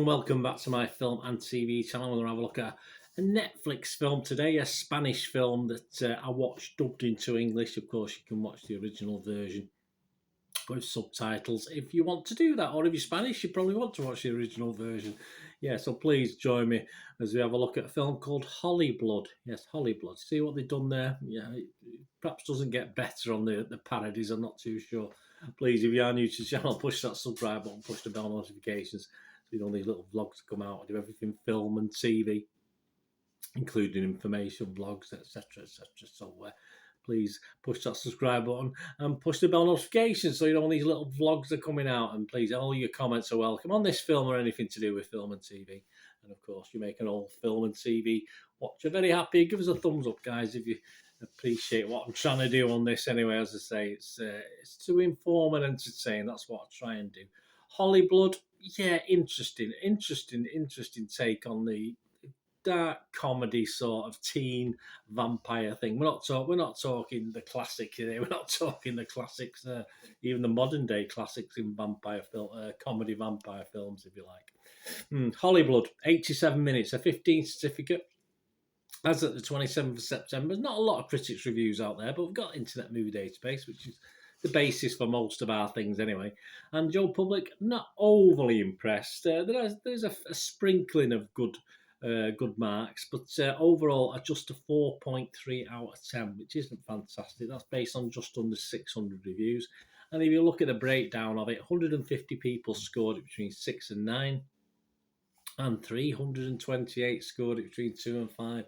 everyone, welcome back to my film and TV channel. We're going to have a look at a Netflix film today, a Spanish film that I watched dubbed into English. Of course, you can watch the original version with subtitles if you want to do that, or if you're Spanish, you probably want to watch the original version. Yeah, so please join me as we have a look at a film called Hollyblood. Yes, Hollyblood. See what they've done there? Yeah, it perhaps doesn't get better on the parodies, I'm not too sure. Please, if you are new to the channel, push that subscribe button, push the bell notifications, so you know these little vlogs come out. I do everything film and TV, including information, vlogs, etc., etc. So please push that subscribe button and push the bell notification so you know when these little vlogs are coming out. And please, all your comments are welcome on this film or anything to do with film and TV. And of course, you make an old film and TV watcher very happy. Give us a thumbs up, guys, if you appreciate what I'm trying to do on this. Anyway, as I say, it's to inform and entertain. That's what I try and do. Hollyblood, yeah, interesting take on the dark comedy sort of teen vampire thing. We're not talking the classic here. We're not talking the classics, even the modern day classics in vampire film, comedy vampire films, if you like. Hollyblood, 87 minutes, a 15 certificate. As at the 27th of September, there's not a lot of critics' reviews out there, but we've got Internet Movie Database, which is the basis for most of our things anyway. And Joe Public, not overly impressed. There's a sprinkling of good marks, but overall, just a 4.3 out of 10, which isn't fantastic. That's based on just under 600 reviews. And if you look at the breakdown of it, 150 people scored it between 6 and 9, and 328 scored it between 2 and 5.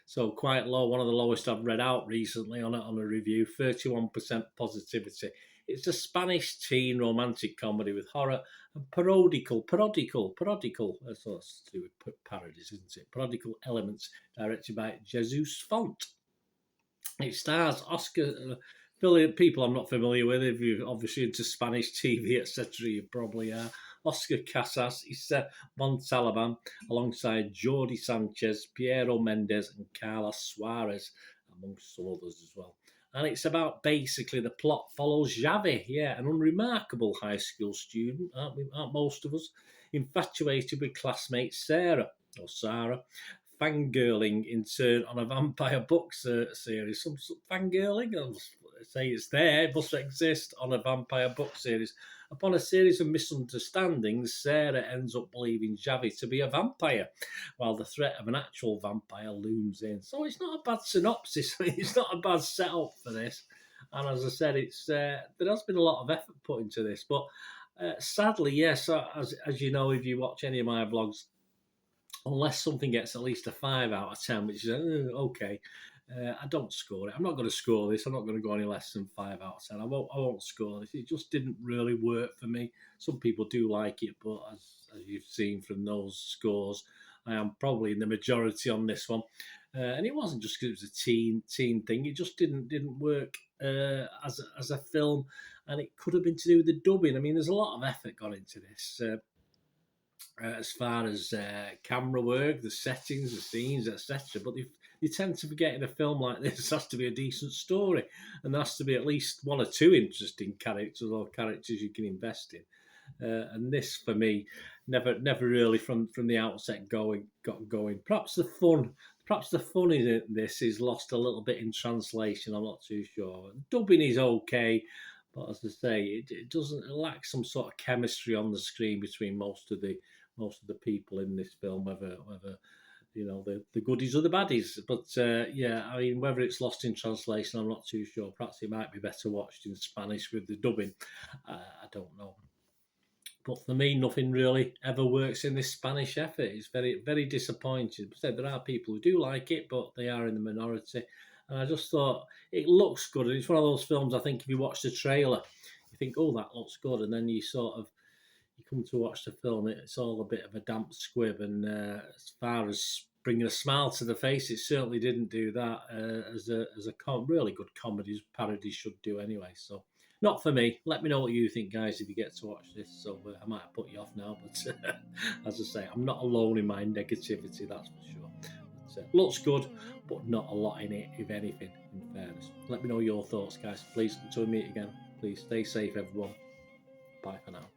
So quite low, one of the lowest I've read out recently on a review, 31% positivity. It's a Spanish teen romantic comedy with horror and parodical, that's to do with parodies, isn't it? Parodical elements, directed by Jesus Font. It stars Oscar, people I'm not familiar with. If you're obviously into Spanish TV, etc., you probably are. Oscar Casas, Issa Montalban, alongside Jordi Sanchez, Piero Mendes, and Carlos Suarez, amongst some others as well. And it's about, basically, the plot follows Xavi, an unremarkable high school student, aren't most of us, infatuated with classmate Sarah, fangirling in turn on a vampire book series. Some fangirling, I'll say it's there, it must exist on a vampire book series. Upon a series of misunderstandings, Sarah ends up believing Xavi to be a vampire, while the threat of an actual vampire looms in. So it's not a bad synopsis. It's not a bad setup for this. And as I said, there has been a lot of effort put into this. But sadly, yes, as you know, if you watch any of my vlogs, unless something gets at least a 5 out of 10, which is okay, I don't score it. I'm not going to score this. I'm not going to go any less than 5 out of 10. I won't score this. It just didn't really work for me. Some people do like it, but as you've seen from those scores, I am probably in the majority on this one. And it wasn't just because it was a teen thing. It just didn't work as a film, and it could have been to do with the dubbing. I mean, there's a lot of effort gone into this. As far as camera work, the settings, the scenes, etc. But you tend to forget in a film like this, there has to be a decent story, and there has to be at least 1 or 2 interesting characters or characters you can invest in. And this, for me, never really from the outset got going. Perhaps the fun in this is lost a little bit in translation. I'm not too sure. Dubbing is okay, but as I say, it lacks some sort of chemistry on the screen between most of the people in this film, whether you know the goodies or the baddies. But I mean, whether it's lost in translation, I'm not too sure. Perhaps it might be better watched in Spanish with the dubbing. I don't know. But for me, nothing really ever works in this Spanish effort. It's very, very disappointing. There are people who do like it, but they are in the minority. And I just thought it looks good. And it's one of those films, I think, if you watch the trailer, you think, oh, that looks good. And then you come to watch the film, it's all a bit of a damp squib. And as far as bringing a smile to the face, it certainly didn't do that as a really good comedy, parody should do anyway. So not for me. Let me know what you think, guys, if you get to watch this. So I might have put you off now, but as I say, I'm not alone in my negativity, that's for sure. But, looks good, but not a lot in it, if anything, in fairness. Let me know your thoughts, guys. Please, until we meet again, please stay safe, everyone. Bye for now.